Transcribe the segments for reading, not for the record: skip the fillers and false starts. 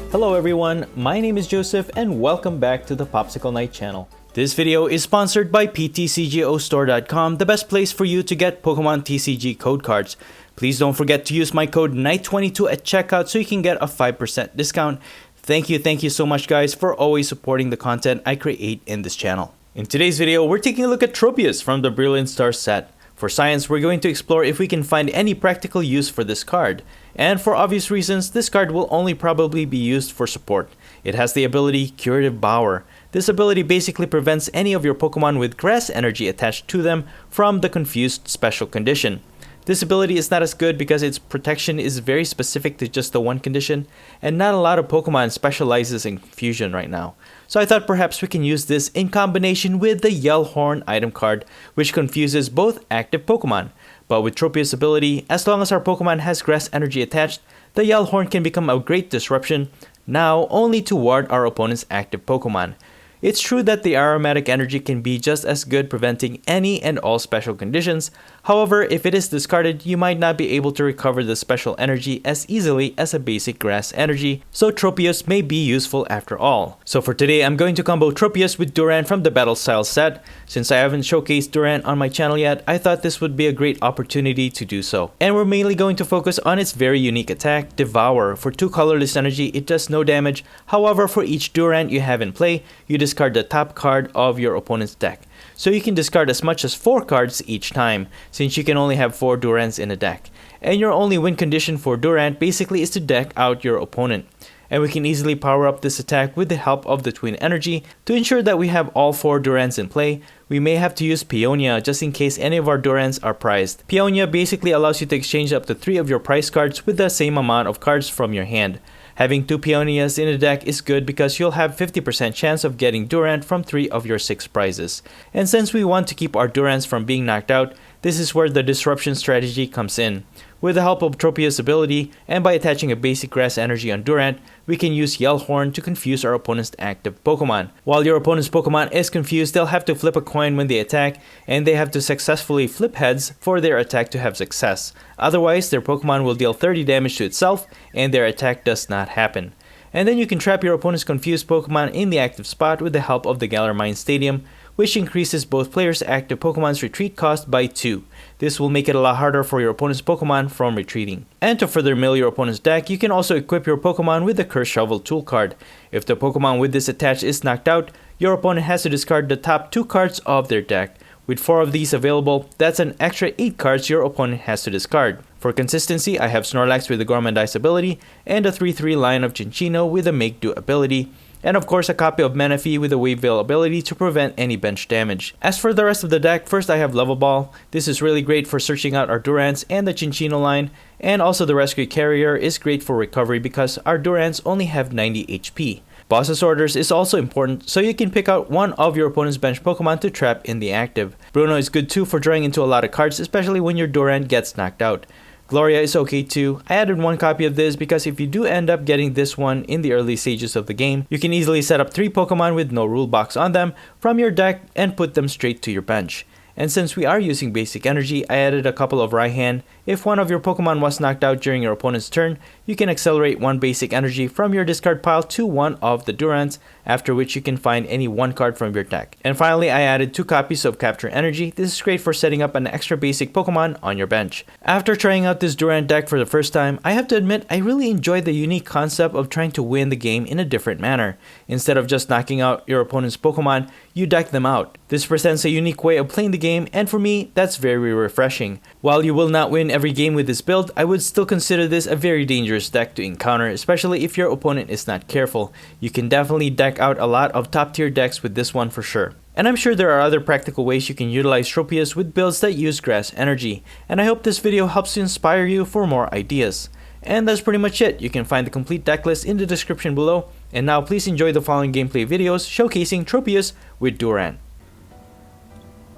Hello everyone, my name is Joseph and welcome back to the Popsicle Night channel. This video is sponsored by PTCGO the best place for you to get Pokemon TCG code cards. Please don't forget to use my code NIGHT22 at checkout so you can get a 5% discount. Thank you so much guys for always supporting the content I create in this channel. In today's video, we're taking a look at TROPIUS from the Brilliant Star set. For science, we're going to explore if we can find any practical use for this card. And for obvious reasons, this card will only probably be used for support. It has the ability Curative Power. This ability basically prevents any of your Pokemon with grass energy attached to them from the confused special condition. This ability is not as good because its protection is very specific to just the one condition, and not a lot of Pokemon specializes in fusion right now. So I thought perhaps we can use this in combination with the Yellhorn item card, which confuses both active Pokemon. But with Tropius' ability, as long as our Pokemon has grass energy attached, the Yellhorn can become a great disruption, now only to ward our opponent's active Pokemon. It's true that the aromatic energy can be just as good preventing any and all special conditions. However, if it is discarded, you might not be able to recover the special energy as easily as a basic grass energy, so Tropius may be useful after all. So for today, I'm going to combo Tropius with Durant from the Battle Style set. Since I haven't showcased Durant on my channel yet, I thought this would be a great opportunity to do so. And we're mainly going to focus on its very unique attack, Devour. For 2 colorless energy, it does no damage. However, for each Durant you have in play, you discard the top card of your opponent's deck. So you can discard as much as 4 cards each time, since you can only have 4 Durants in a deck. And your only win condition for Durant basically is to deck out your opponent. And we can easily power up this attack with the help of the Twin Energy. To ensure that we have all 4 Durants in play, we may have to use Peonia just in case any of our Durants are prized. Peonia basically allows you to exchange up to 3 of your prize cards with the same amount of cards from your hand. Having 2 Peonias in a deck is good because you'll have 50% chance of getting Durant from 3 of your 6 prizes. And since we want to keep our Durants from being knocked out, this is where the disruption strategy comes in. With the help of Tropius' ability, and by attaching a basic grass energy on Durant, we can use Yellhorn to confuse our opponent's active Pokemon. While your opponent's Pokemon is confused, they'll have to flip a coin when they attack, and they have to successfully flip heads for their attack to have success. Otherwise, their Pokemon will deal 30 damage to itself, and their attack does not happen. And then you can trap your opponent's confused Pokemon in the active spot with the help of the Galar Mine Stadium, which increases both players' active Pokemon's retreat cost by 2. This will make it a lot harder for your opponent's Pokemon from retreating. And to further mill your opponent's deck, you can also equip your Pokemon with the Curse Shovel tool card. If the Pokemon with this attached is knocked out, your opponent has to discard the top 2 cards of their deck. With 4 of these available, that's an extra 8 cards your opponent has to discard. For consistency, I have Snorlax with the Gormandize ability, and a 3/3 line of Cinccino with the Make Do ability, and of course a copy of Manaphy with the Wave Veil ability to prevent any bench damage. As for the rest of the deck, first I have Level Ball. This is really great for searching out our Durants and the Cinccino line, and also the Rescue Carrier is great for recovery because our Durants only have 90 HP. Boss's Orders is also important, so you can pick out one of your opponent's bench Pokemon to trap in the active. Bruno is good too for drawing into a lot of cards, especially when your Durant gets knocked out. Gloria is okay too. I added 1 copy of this because if you do end up getting this one in the early stages of the game, you can easily set up 3 Pokemon with no rule box on them from your deck and put them straight to your bench. And since we are using basic energy, I added a couple of Raihan. If one of your Pokemon was knocked out during your opponent's turn, you can accelerate 1 basic energy from your discard pile to one of the Durants, after which you can find any 1 card from your deck. And finally, I added 2 copies of Capture Energy. This is great for setting up an extra basic Pokemon on your bench. After trying out this Durant deck for the first time, I have to admit I really enjoyed the unique concept of trying to win the game in a different manner. Instead of just knocking out your opponent's Pokemon, you deck them out. This presents a unique way of playing the game, and for me, that's very refreshing. While you will not win every game with this build, I would still consider this a very dangerous deck to encounter, especially if your opponent is not careful. You can definitely deck out a lot of top tier decks with this one for sure. And I'm sure there are other practical ways you can utilize Tropius with builds that use grass energy, and I hope this video helps to inspire you for more ideas. And that's pretty much it. You can find the complete deck list in the description below, and now please enjoy the following gameplay videos showcasing Tropius with Durant.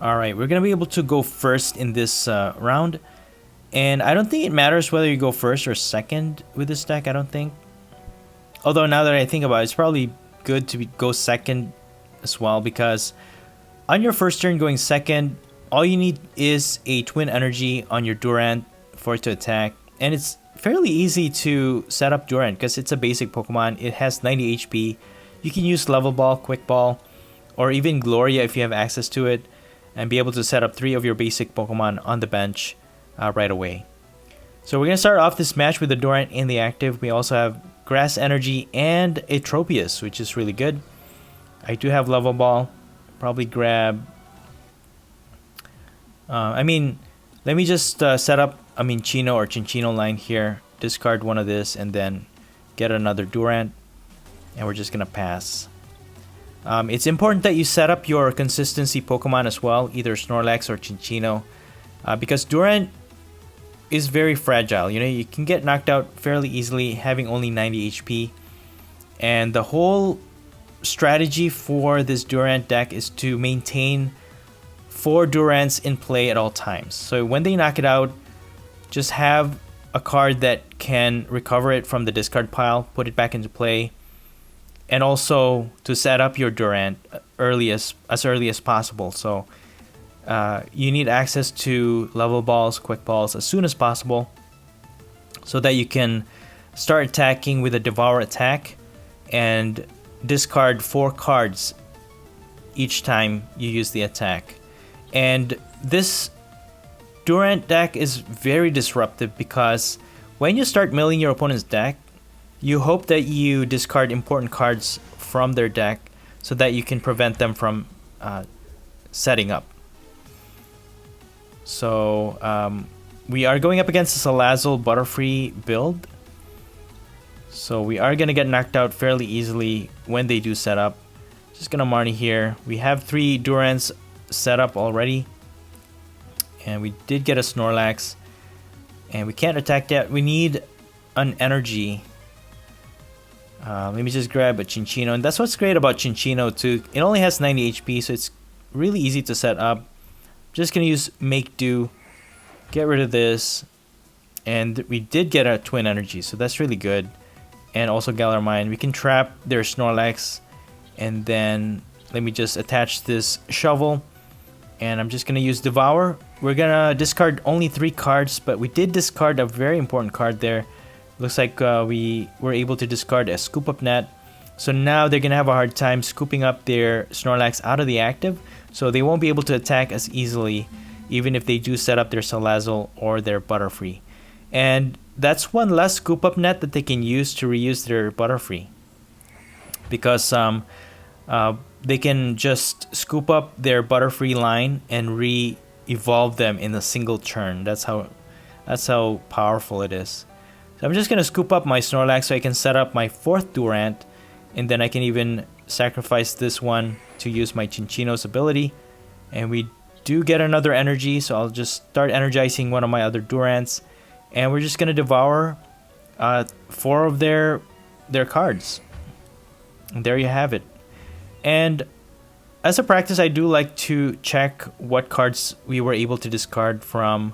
Alright, we're going to be able to go first in this round, and I don't think it matters whether you go first or second with this deck, I don't think. Although now that I think about it, it's probably good to go second as well, because on your first turn going second, all you need is a Twin Energy on your Durant for it to attack, and it's fairly easy to set up Durant because it's a basic Pokemon. It has 90 HP. You can use Level Ball, Quick Ball, or even Gloria if you have access to it, and be able to set up 3 of your basic Pokemon on the bench right away. So we're going to start off this match with the Durant in the active. We also have Grass Energy and a Tropius, which is really good. I do have Level Ball. Probably grab... let me just set up a Minccino or Cinccino line here. Discard one of this and then get another Durant. And we're just going to pass. It's important that you set up your consistency Pokemon as well, either Snorlax or Cinccino. Because Durant is very fragile. You know, you can get knocked out fairly easily having only 90 HP. And the whole strategy for this Durant deck is to maintain 4 Durants in play at all times. So when they knock it out, just have a card that can recover it from the discard pile, put it back into play, and also to set up your Durant as early as possible. So you need access to Level Balls, Quick Balls as soon as possible so that you can start attacking with a Devour attack and discard 4 cards each time you use the attack. And this Durant deck is very disruptive because when you start milling your opponent's deck, you hope that you discard important cards from their deck so that you can prevent them from setting up. So we are going up against the Salazle Butterfree build. So we are going to get knocked out fairly easily when they do set up. Just going to Marnie here. We have 3 Durants set up already. And we did get a Snorlax. And we can't attack yet. We need an energy. Let me just grab a Cinccino. And that's what's great about Cinccino too. It only has 90 HP, so it's really easy to set up. Just going to use Make Do. Get rid of this. And we did get a Twin Energy, so that's really good. And also Galar Mine. We can trap their Snorlax. And then let me just attach this Shovel. And I'm just going to use Devour. We're going to discard only 3 cards, but we did discard a very important card there. Looks like we were able to discard a Scoop Up Net. So now they're going to have a hard time scooping up their Snorlax out of the active. So they won't be able to attack as easily, even if they do set up their Salazle or their Butterfree. And that's one less Scoop Up Net that they can use to reuse their Butterfree. Because they can just scoop up their Butterfree line and re-evolve them in a single turn. That's how powerful it is. So I'm just going to scoop up my Snorlax so I can set up my 4th Durant. And then I can even sacrifice this one to use my Cinccino's ability. And we do get another energy, so I'll just start energizing one of my other Durants. And we're just going to devour 4 of their cards. And there you have it. And as a practice, I do like to check what cards we were able to discard from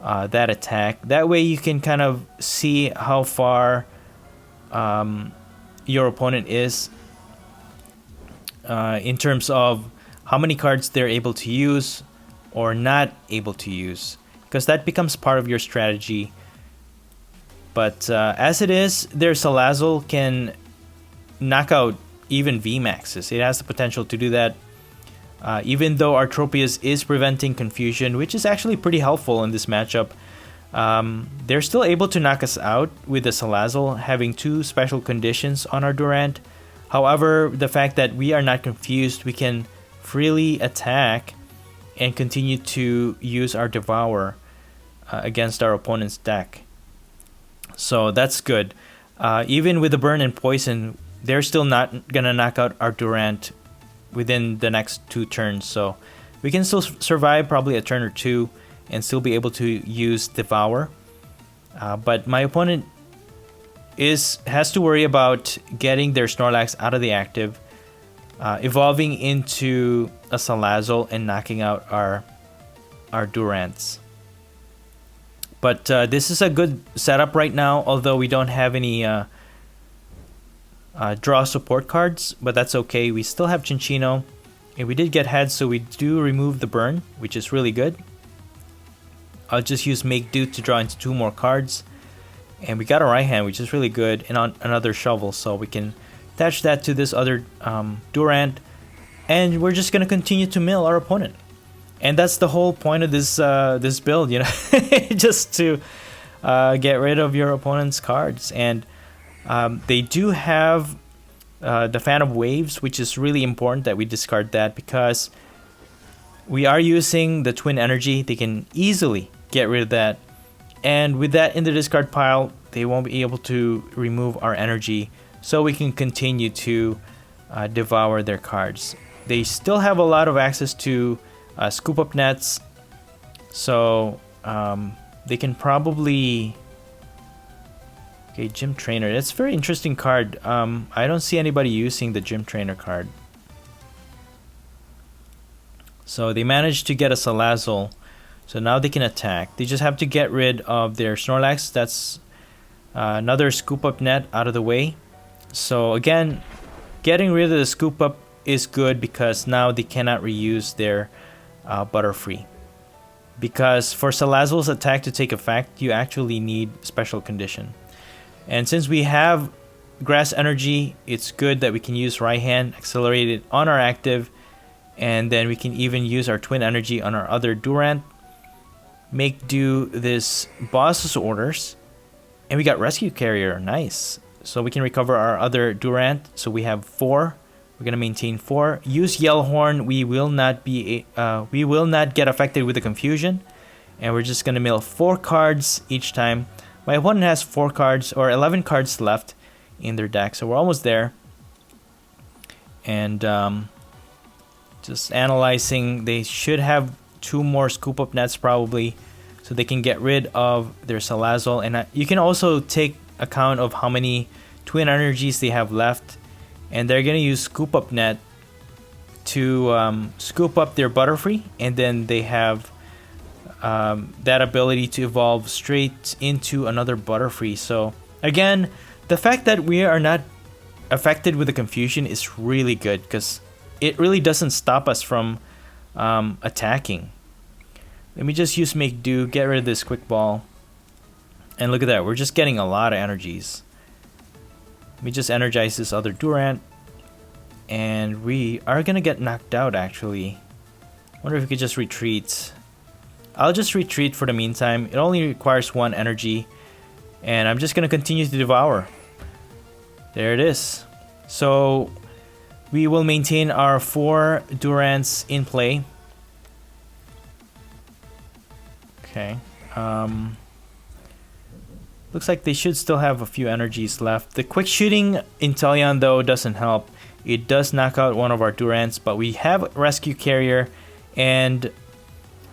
that attack. That way you can kind of see how far your opponent is in terms of how many cards they're able to use or not able to use, because that becomes part of your strategy. But as it is, their Salazle can knock out even VMAXs. It has the potential to do that. Even though our Tropius is preventing confusion, which is actually pretty helpful in this matchup, they're still able to knock us out with the Salazle having 2 special conditions on our Durant. However, the fact that we are not confused, we can freely attack and continue to use our Devour against our opponent's deck. So that's good. Even with the Burn and Poison, they're still not gonna knock out our Durant within the next 2 turns. So we can still survive probably a turn or 2 and still be able to use Devour. But my opponent has to worry about getting their Snorlax out of the active, evolving into a Salazle and knocking out our Durants. But this is a good setup right now, although we don't have any draw support cards, but that's okay. We still have Cinccino, and we did get heads, so we do remove the burn, which is really good. I'll just use Make Do to draw into 2 more cards. And we got a right hand, which is really good, and on another shovel, so we can attach that to this other Durant, and we're just gonna continue to mill our opponent. And that's the whole point of this this build, you know, just to get rid of your opponent's cards. And they do have the Fan of Waves, which is really important that we discard that, because we are using the Twin Energy. They can easily get rid of that, and with that in the discard pile, they won't be able to remove our energy, so we can continue to devour their cards. They still have a lot of access to scoop up nets, so they can probably... Okay, Gym Trainer. That's a very interesting card. I don't see anybody using the Gym Trainer card. So they managed to get a Salazle, so now they can attack. They just have to get rid of their Snorlax. That's another scoop up net out of the way. So again, getting rid of the scoop up is good, because now they cannot reuse their Butterfree. Because for Salazle's attack to take effect, you actually need special condition. And since we have Grass Energy, it's good that we can use Right Hand, accelerate it on our active, and then we can even use our Twin Energy on our other Durant. Make do this boss's orders, and we got Rescue Carrier. Nice. So we can recover our other Durant. So we have 4. We're gonna maintain 4. Use Yellowhorn. We will not get affected with the confusion, and we're just gonna mill 4 cards each time. My opponent has 4 cards or 11 cards left in their deck, so we're almost there. And just analyzing, they should have 2 more scoop up nets probably, so they can get rid of their Salazle. And you can also take account of how many Twin Energies they have left, and they're gonna use scoop up net to scoop up their Butterfree, and then they have that ability to evolve straight into another Butterfree. So again, the fact that we are not affected with the confusion is really good, because it really doesn't stop us from attacking. Let me just use Make Do, get rid of this Quick Ball, and look at that, we're just getting a lot of energies. Let me just energize this other Durant, and we are gonna get knocked out actually. Wonder if we could just retreat. I'll just retreat for the meantime. It only requires 1 energy, and I'm just gonna continue to devour. There it is. So we will maintain our 4 Durants in play. Okay. Looks like they should still have a few energies left. The quick shooting Inteleon though doesn't help. It does knock out one of our Durants, but we have Rescue Carrier, and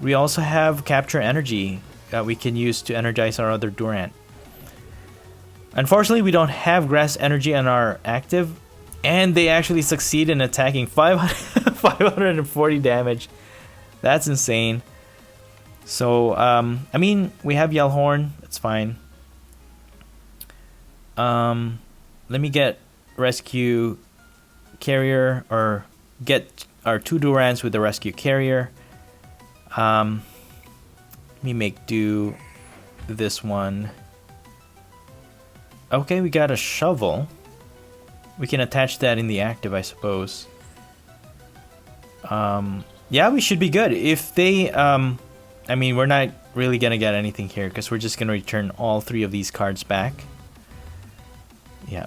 we also have Capture Energy that we can use to energize our other Durant. Unfortunately, we don't have Grass Energy on our active, and they actually succeed in attacking 540 damage. That's insane. So, I mean, we have Yellowhorn. That's fine. Let me get Rescue Carrier, or get our 2 Durants with the Rescue Carrier. Let me make do this one. Okay, we got a shovel. We can attach that in the active, I suppose. Yeah, we should be good. If they, I mean, we're not really gonna get anything here, because we're just gonna return all 3 of these cards back. Yeah,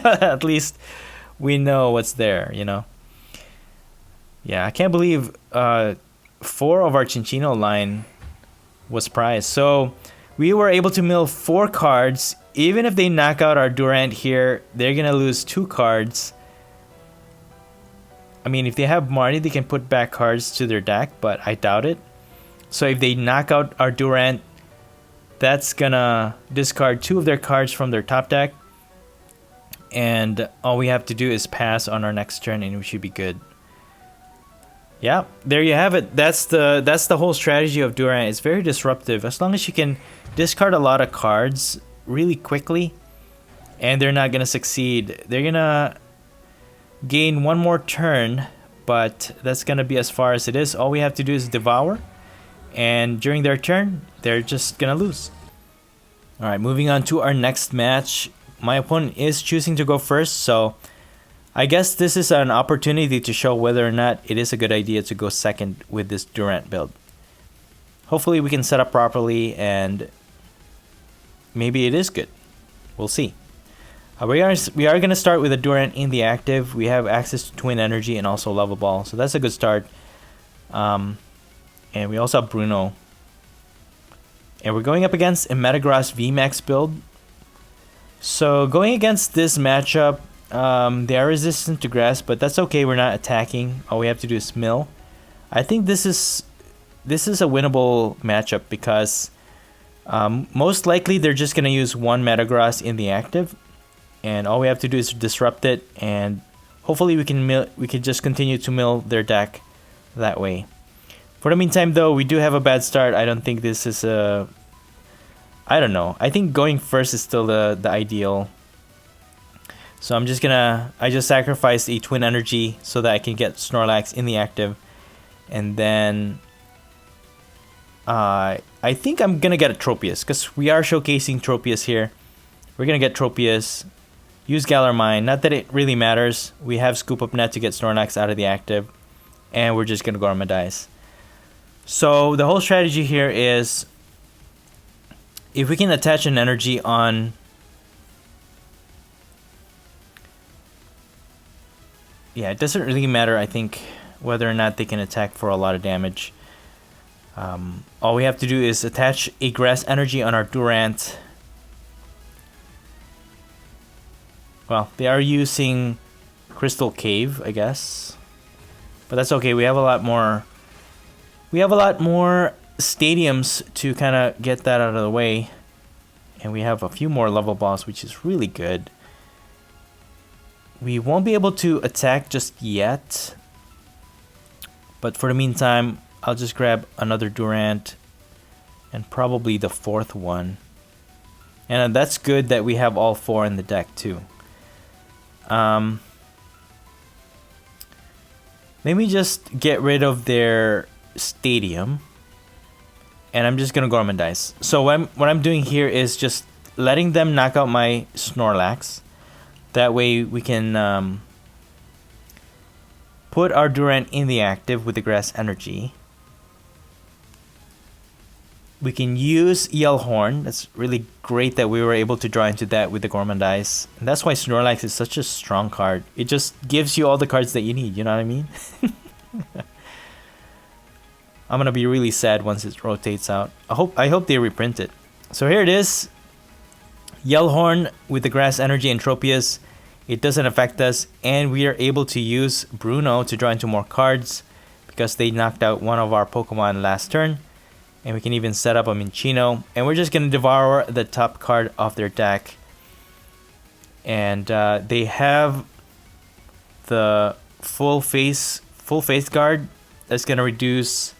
at least we know what's there, you know. Yeah, I can't believe 4 of our Cinccino line was prized. So we were able to mill 4 cards. Even if they knock out our Durant here, they're gonna lose 2 cards. I mean, if they have Marnie, they can put back cards to their deck, but I doubt it. So if they knock out our Durant, that's gonna discard 2 of their cards from their top deck, and all we have to do is pass on our next turn, and we should be good. Yeah, there you have it. That's the whole strategy of Durant. It's very disruptive. As long as you can discard a lot of cards really quickly, and they're not gonna succeed. They're gonna gain 1 more turn, but that's gonna be as far as it is. All we have to do is devour, and during their turn, they're just gonna lose. Alright, moving on to our next match. My opponent is choosing to go first, so I guess this is an opportunity to show whether or not it is a good idea to go second with this Durant build. Hopefully we can set up properly and maybe it is good. We'll see. We are going to start with a Durant in the active. We have access to Twin Energy and also Level Ball, so that's a good start. And we also have Bruno. And we're going up against a Metagross VMAX build. So going against this matchup, they are resistant to grass, but that's okay. We're not attacking. All we have to do is mill. I think this is a winnable matchup because most likely they're just going to use one Metagross in the active. And all we have to do is disrupt it, and hopefully we can just continue to mill their deck that way. For the meantime, though, we do have a bad start. I don't think this is a... I don't know. I think going first is still the ideal. So I'm just gonna... I just sacrificed a Twin Energy so that I can get Snorlax in the active. And then... I think I'm gonna get a Tropius, because we are showcasing Tropius here. We're gonna get Tropius. Use Galar Mine. Not that it really matters. We have Scoop Up Net to get Snorlax out of the active. And we're just gonna Gormadize. So the whole strategy here is, if we can attach an energy on... Yeah, it doesn't really matter, I think, whether or not they can attack for a lot of damage. All we have to do is attach a Grass Energy on our Durant. Well, they are using Crystal Cave, I guess. But that's okay, we have a lot more... We have a lot more stadiums to kind of get that out of the way. And we have a few more level balls, which is really good. We won't be able to attack just yet. But for the meantime, I'll just grab another Durant. And probably the fourth one. And that's good that we have all four in the deck too. Maybe just get rid of their stadium, and I'm just gonna Gormadize. So what I'm doing here is just letting them knock out my Snorlax. That way we can put our Durant in the active with the Grass Energy. We can use Yell Horn. That's really great that we were able to draw into that with the Gormadize. And that's why Snorlax is such a strong card. It just gives you all the cards that you need, you know what I mean? I'm gonna be really sad once it rotates out. I hope they reprint it. So here it is. Yell Horn with the Grass Energy and Tropius. It doesn't affect us, and we are able to use Bruno to draw into more cards because they knocked out one of our Pokemon last turn. And we can even set up a Minchino, and we're just gonna devour the top card of their deck. And they have the full face guard that's gonna reduce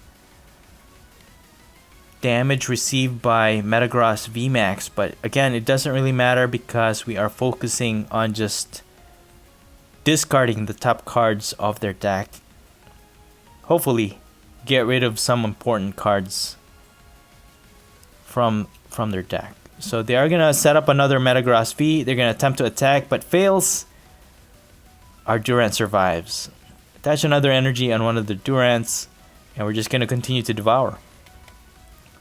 damage received by Metagross VMAX, but again, it doesn't really matter because we are focusing on just discarding the top cards of their deck. Hopefully, get rid of some important cards from their deck. So they are gonna set up another Metagross V. They're gonna attempt to attack, but fails. Our Durant survives. Attach another energy on one of the Durants, and we're just gonna continue to devour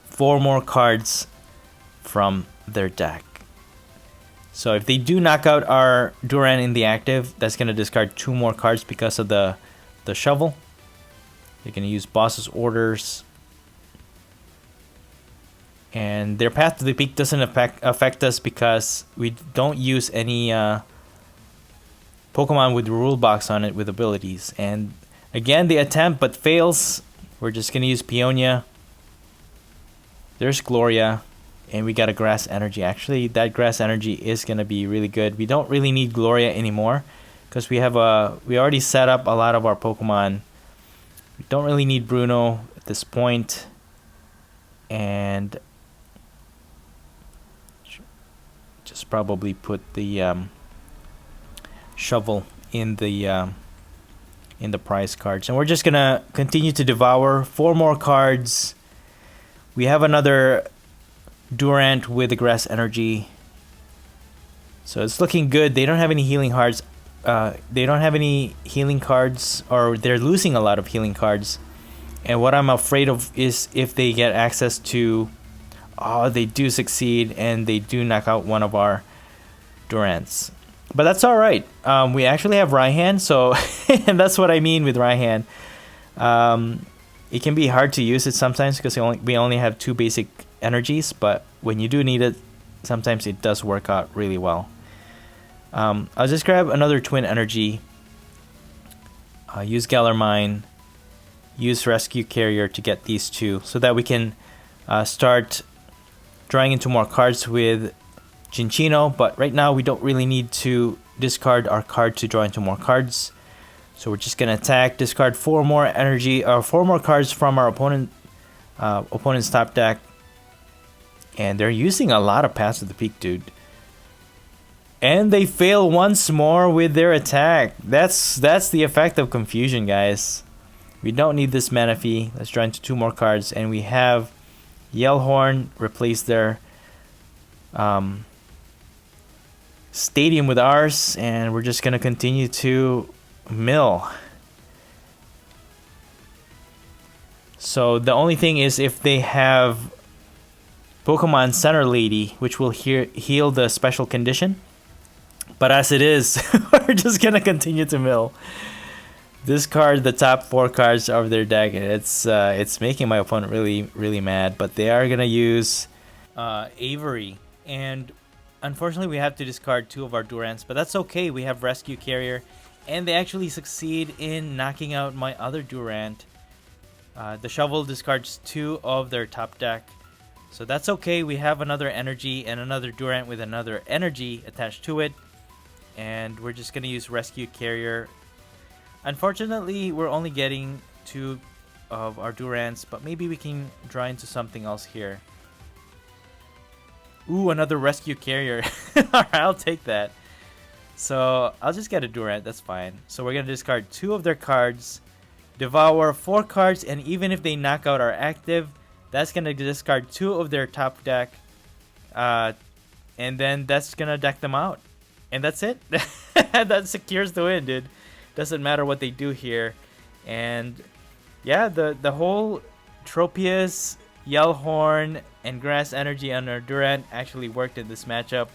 4 more cards from their deck. So if they do knock out our Durant in the active, that's gonna discard 2 more cards because of the shovel. They're gonna use Boss's Orders. And their Path to the Peak doesn't affect us because we don't use any Pokemon with Rule Box on it with abilities. And again, they attempt but fails. We're just gonna use Peonia. There's Gloria, and we got a Grass Energy. Actually, that Grass Energy is gonna be really good. We don't really need Gloria anymore because we already set up a lot of our Pokemon. We don't really need Bruno at this point, and just probably put the shovel in the prize cards, and we're just gonna continue to devour 4 more cards. We have another Durant with the grass energy. So it's looking good. They don't have any healing cards. They don't have any healing cards, or they're losing a lot of healing cards. And what I'm afraid of is if they get access to, oh, they do succeed and they do knock out one of our Durants. But that's all right. We actually have Raihan, so and that's what I mean with Raihan. It can be hard to use it sometimes because we only have 2 basic energies, but when you do need it, sometimes it does work out really well. I'll just grab another twin energy, use Galarmine, use Rescue Carrier to get these 2 so that we can start drawing into more cards with Cinccino, but right now we don't really need to discard our card to draw into more cards. So we're just gonna attack, discard 4 more energy, or 4 more cards from our opponent's top deck. And they're using a lot of Paths of the Peak, dude. And they fail once more with their attack. That's the effect of confusion, guys. We don't need this Manaphy. Let's draw into 2 more cards, and we have Yellhorn replace their Stadium with ours, and we're just gonna continue to mill. So the only thing is if they have Pokemon Center Lady, which will heal the special condition. But as it is, we're just gonna continue to mill. Discard the top 4 cards of their deck, and it's making my opponent really mad. But they are gonna use Avery, and unfortunately we have to discard 2 of our Durants, but that's okay. We have Rescue Carrier, and they actually succeed in knocking out my other Durant. The Shovel discards 2 of their top deck, so that's okay. We have another energy and another Durant with another energy attached to it, and we're just gonna use Rescue Carrier. Unfortunately, we're only getting 2 of our Durants, but maybe we can draw into something else here. Ooh, another Rescue Carrier. Alright, I'll take that. So I'll just get a Durant, that's fine. So we're gonna discard 2 of their cards, devour 4 cards, and even if they knock out our active, that's gonna discard 2 of their top deck, and then that's gonna deck them out, and that's it. That secures the win, dude. Doesn't matter what they do here. And yeah, the whole Tropius, Yellhorn, and Grass Energy on our Durant actually worked in this matchup.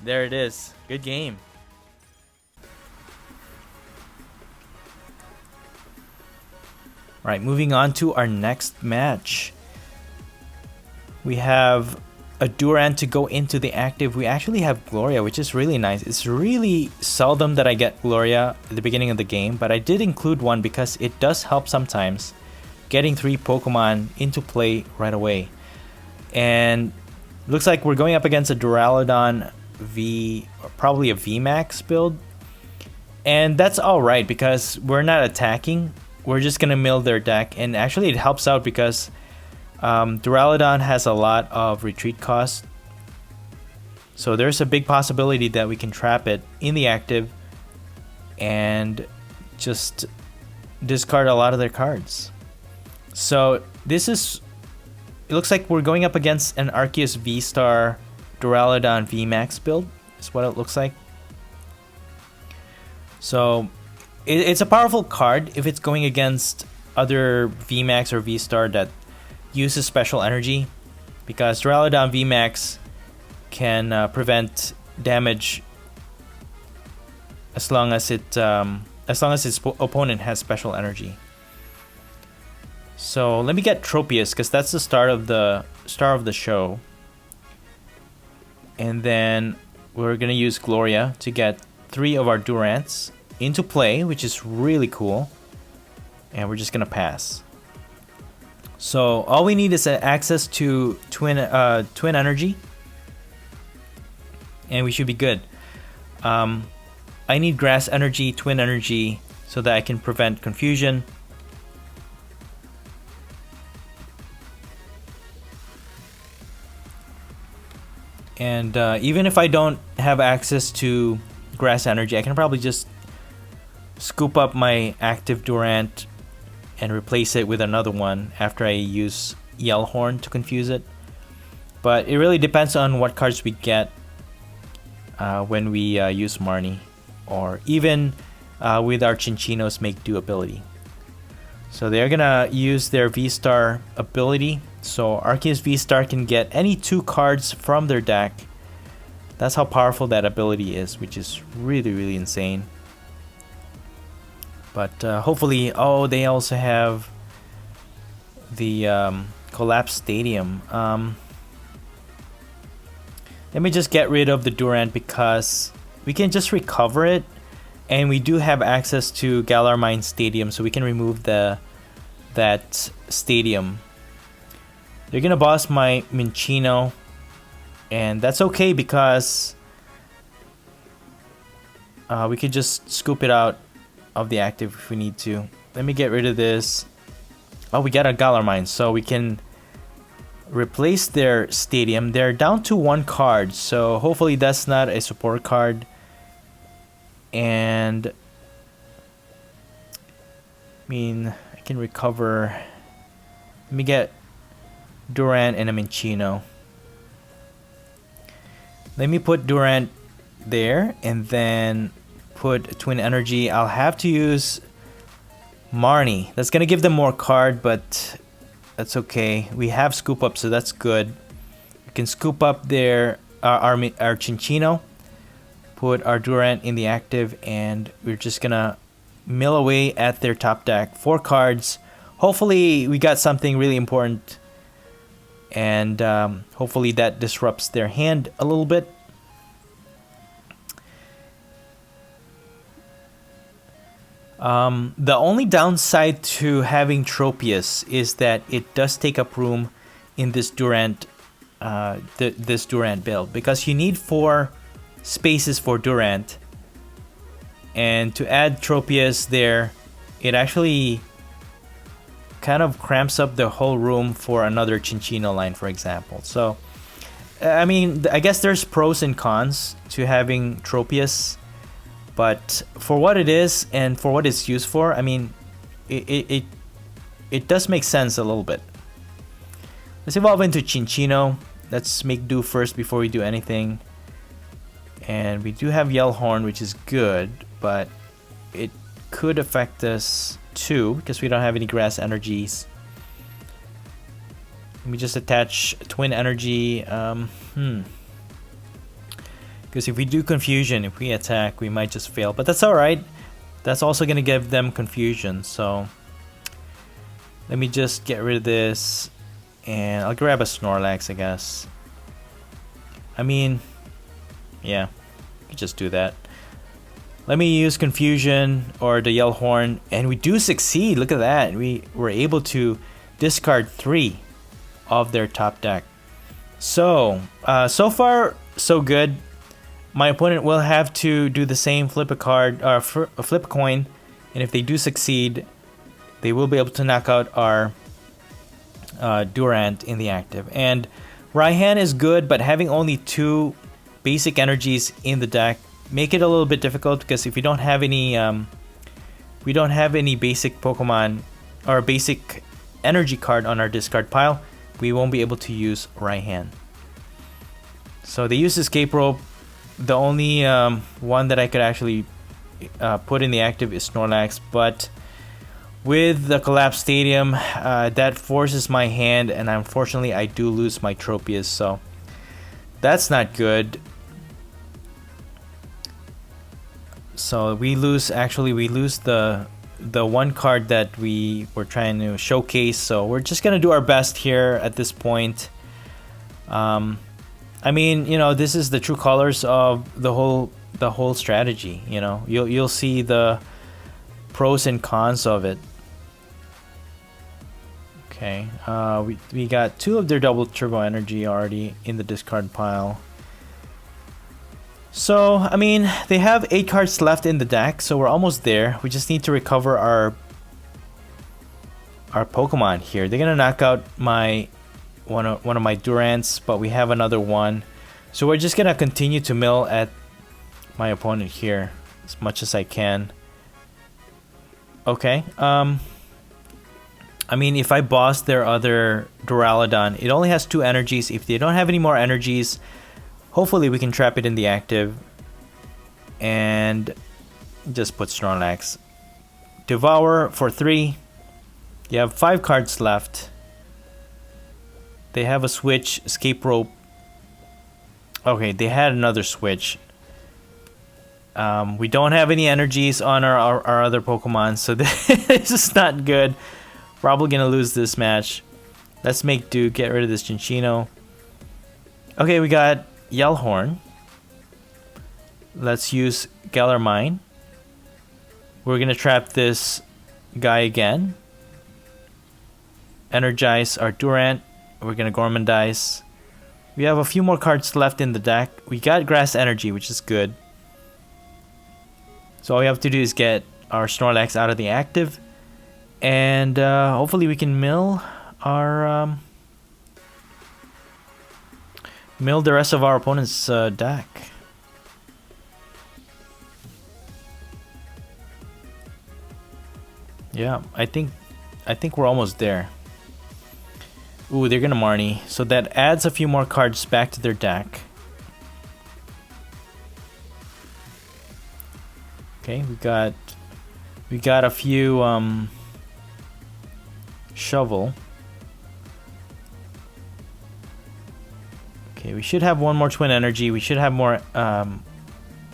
There it is. Good game. Alright, moving on to our next match. We have a Durant to go into the active. We actually have Gloria, which is really nice. It's really seldom that I get Gloria at the beginning of the game, but I did include one because it does help sometimes getting 3 Pokemon into play right away. And looks like we're going up against a Duraludon or probably a VMAX build. And that's alright because we're not attacking. We're just gonna mill their deck, and actually it helps out because Duraludon has a lot of retreat cost. So there's a big possibility that we can trap it in the active and just discard a lot of their cards. So this is, it looks like we're going up against an Arceus VSTAR Duraludon VMAX build, is what it looks like. So it's a powerful card if it's going against other VMAX or VSTAR that uses special energy, because Duraludon VMAX can prevent damage as long as its opponent has special energy. So let me get Tropius because that's the star of the show, and then we're gonna use Gloria to get 3 of our Durants into play, which is really cool, and we're just gonna pass. So all we need is access to twin energy, and we should be good. I need grass energy, twin energy, so that I can prevent confusion. And even if I don't have access to grass energy, I can probably just scoop up my active Durant and replace it with another one after I use Yellhorn to confuse it. But it really depends on what cards we get when we use Marnie, or even with our Chinchino's Make Do ability. So they're gonna use their VSTAR ability. So Arceus VSTAR can get any 2 cards from their deck. That's how powerful that ability is, which is really, really insane. But hopefully, oh, they also have the Collapse Stadium. Let me just get rid of the Durant because we can just recover it, and we do have access to Galar Mine Stadium, so we can remove that stadium. They're gonna boss my Minccino, and that's okay because we could just scoop it out of the active if we need to. Let me get rid of this. Oh, we got a Galar Mine, so we can replace their stadium. They're down to 1 card, so hopefully that's not a support card. And I mean, I can recover. Let me get Durant and a Minccino. Let me put Durant there and then put Twin Energy. I'll have to use Marnie. That's gonna give them more card, but that's okay. We have Scoop Up, so that's good. We can scoop up their our Chinchino, put our Durant in the active, and we're just gonna mill away at their top deck. 4 cards. Hopefully we got something really important, and hopefully that disrupts their hand a little bit. The only downside to having Tropius is that it does take up room in this Durant, this Durant build, because you need 4 spaces for Durant, and to add Tropius there, it actually kind of cramps up the whole room for another Chinchino line, for example. So, I mean, I guess there's pros and cons to having Tropius. But for what it is and for what it's used for, I mean, it does make sense a little bit. Let's evolve into Chinchino. Let's make do first before we do anything. And we do have Yellhorn, which is good, but it could affect us too because we don't have any grass energies. Let me just attach Twin Energy. Because if we do Confusion, if we attack, we might just fail. But that's alright. That's also going to give them Confusion. So let me just get rid of this. And I'll grab a Snorlax, I guess. I mean, yeah, we could just do that. Let me use Confusion or the Yellhorn. And we do succeed. Look at that. We were able to discard 3 of their top deck. So, so far, so good. My opponent will have to do the same, flip a card, or flip a coin, and if they do succeed, they will be able to knock out our Durant in the active. And Raihan is good, but having only 2 basic energies in the deck make it a little bit difficult because if we don't have any, basic Pokemon or basic energy card on our discard pile, we won't be able to use Raihan. So they use Escape Rope. The only one that I could actually put in the active is Snorlax, but with the Collapse Stadium, that forces my hand, and unfortunately I do lose my Tropius, so that's not good. So we lose the 1 card that we were trying to showcase, so we're just gonna do our best here at this point. I mean, you know, this is the true colors of the whole strategy. You know, you'll see the pros and cons of it. Okay, we got 2 of their double turbo energy already in the discard pile. So I mean, they have 8 cards left in the deck, so we're almost there. We just need to recover our Pokemon here. They're gonna knock out my one of my Durants, but we have another one, so we're just gonna continue to mill at my opponent here as much as I can. Okay, I mean, if I boss their other Duraludon, it only has 2 energies. If they don't have any more energies, hopefully we can trap it in the active. And just put Snorlax. Devour for 3. You have 5 cards left. They have a switch, Escape Rope. Okay, they had another switch. We don't have any energies on our other Pokemon, so this is not good. Probably gonna lose this match. Let's make do, get rid of this Chinchino. Okay, we got Yellhorn. Let's use Galarmine. We're gonna trap this guy again. Energize our Durant. We're gonna Gormandize. We have a few more cards left in the deck. We got Grass Energy, which is good. So all we have to do is get our Snorlax out of the active. And hopefully we can mill our mill the rest of our opponent's deck. Yeah, I think we're almost there. Ooh, they're gonna Marnie, so that adds a few more cards back to their deck. Okay, we got a few shovel. Okay, we should have one more twin energy. We should have more.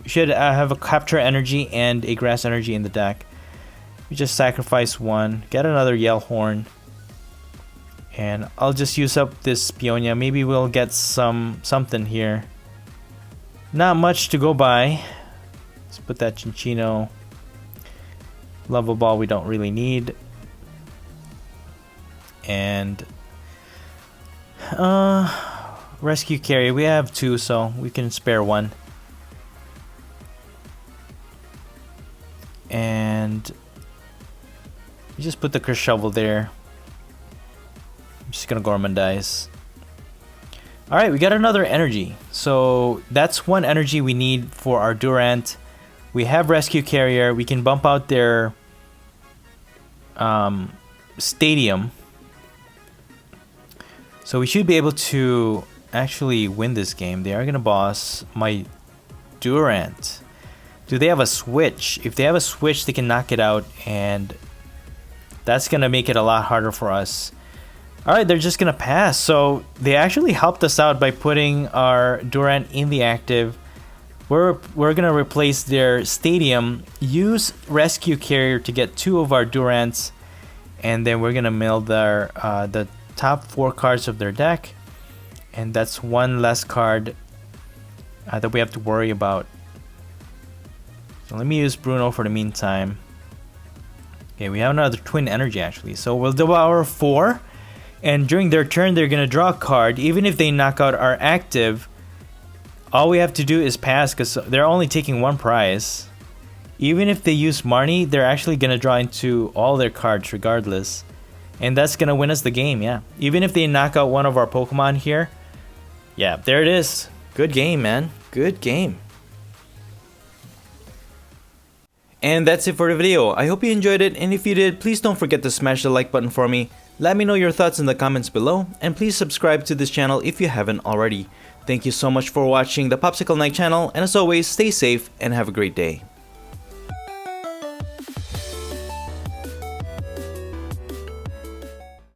We should have a capture energy and a grass energy in the deck. We just sacrifice one, get another Yellhorn, and I'll just use up this Peonia. Maybe we'll get something here. Not much to go by. Let's put that Chinchino. Level Ball we don't really need. And Rescue Carrier, we have 2, so we can spare 1. And we just put the Curse Shovel there. I'm just gonna Gormandize. Alright, we got another energy. So that's 1 energy we need for our Durant. We have Rescue Carrier. We can bump out their Stadium. So we should be able to actually win this game. They are gonna boss my Durant. Do they have a switch? If they have a switch, they can knock it out, and that's gonna make it a lot harder for us. Alright, they're just gonna pass. So they actually helped us out by putting our Durant in the active. We're gonna replace their Stadium, use Rescue Carrier to get 2 of our Durants, and then we're gonna mill their the top 4 cards of their deck, and that's 1 less card that we have to worry about. So let me use Bruno for the meantime. Okay, we have another twin energy actually, so we'll devour 4, and during their turn they're gonna draw a card. Even if they knock out our active, all we have to do is pass because they're only taking 1 prize. Even if they use Marnie, they're actually gonna draw into all their cards regardless. And that's gonna win us the game, yeah. Even if they knock out one of our Pokemon here. Yeah, there it is. Good game, man. Good game. And that's it for the video. I hope you enjoyed it, and if you did, please don't forget to smash the like button for me. Let me know your thoughts in the comments below, and please subscribe to this channel if you haven't already. Thank you so much for watching the Popsicle Night channel, and as always, stay safe and have a great day.